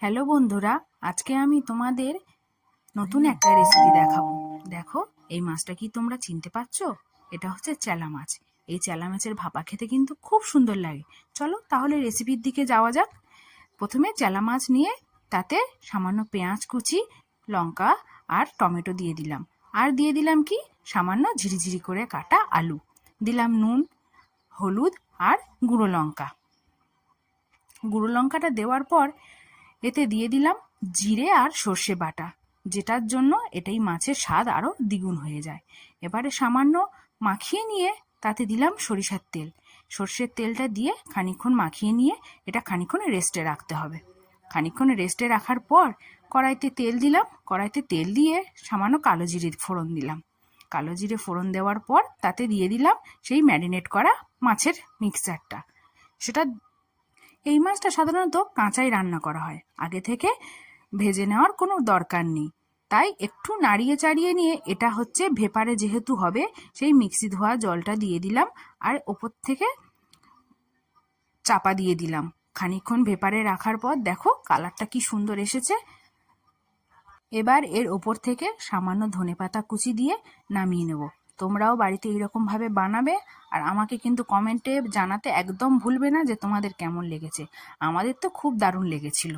Hello বন্ধুরা, আজকে আমি তোমাদের নতুন একটা রেসিপি দেখাবো। দেখো, এই মাছটা কি তোমরা চিনতে পারছো? এটা হচ্ছে চেলা মাছ। এই চেলা মাছের ভাপা খেতে কিন্তু খুব সুন্দর লাগে। চলো তাহলে রেসিপির দিকে যাওয়া যাক। প্রথমে চেলা মাছ নিয়ে তাতে সামান্য পেঁয়াজ কুচি, লঙ্কা আর টমেটো দিয়ে দিলাম। আর দিয়ে দিলাম কি সামান্য ঝিরিঝিরি করে কাটা আলু। দিলাম নুন, হলুদ আর গুঁড়ো লঙ্কা। গুঁড়ো লঙ্কাটা দেওয়ার পর এতে দিয়ে দিলাম জিরে আর সর্ষে বাটা, যেটার জন্য এটাই মাছের স্বাদ আরও দ্বিগুণ হয়ে যায়। এবারে সামান্য মাখিয়ে নিয়ে তাতে দিলাম সরিষার তেল। সর্ষের তেলটা দিয়ে খানিকক্ষণ মাখিয়ে নিয়ে এটা খানিকক্ষণ রেস্টে রাখতে হবে। খানিকক্ষণ রেস্টে রাখার পর কড়াইতে তেল দিলাম। কড়াইতে তেল দিয়ে সামান্য কালো জিরে ফোড়ন দিলাম। কালো জিরে ফোড়ন দেওয়ার পর তাতে দিয়ে দিলাম সেই ম্যারিনেট করা মাছের মিক্সচারটা। সেটা এই মাছটা সাধারণত কাঁচাই রান্না করা হয়, আগে থেকে ভেজে নেওয়ার কোনো দরকার নেই। তাই একটু নাড়িয়ে চাড়িয়ে নিয়ে এটা হচ্ছে ভেপারে যেহেতু হবে, সেই মিক্সি ধোয়া জলটা দিয়ে দিলাম আর ওপর থেকে চাপা দিয়ে দিলাম। খানিকক্ষণ ভেপারে রাখার পর দেখো কালারটা কি সুন্দর এসেছে। এবার এর ওপর থেকে সামান্য ধনেপাতা কুচি দিয়ে নামিয়ে নেব। তোমরাও বাড়িতে এইরকমভাবে বানাবে আর আমাকে কিন্তু কমেন্টে জানাতে একদম ভুলবে না যে তোমাদের কেমন লেগেছে। আমাদের তো খুব দারুণ লেগেছিল।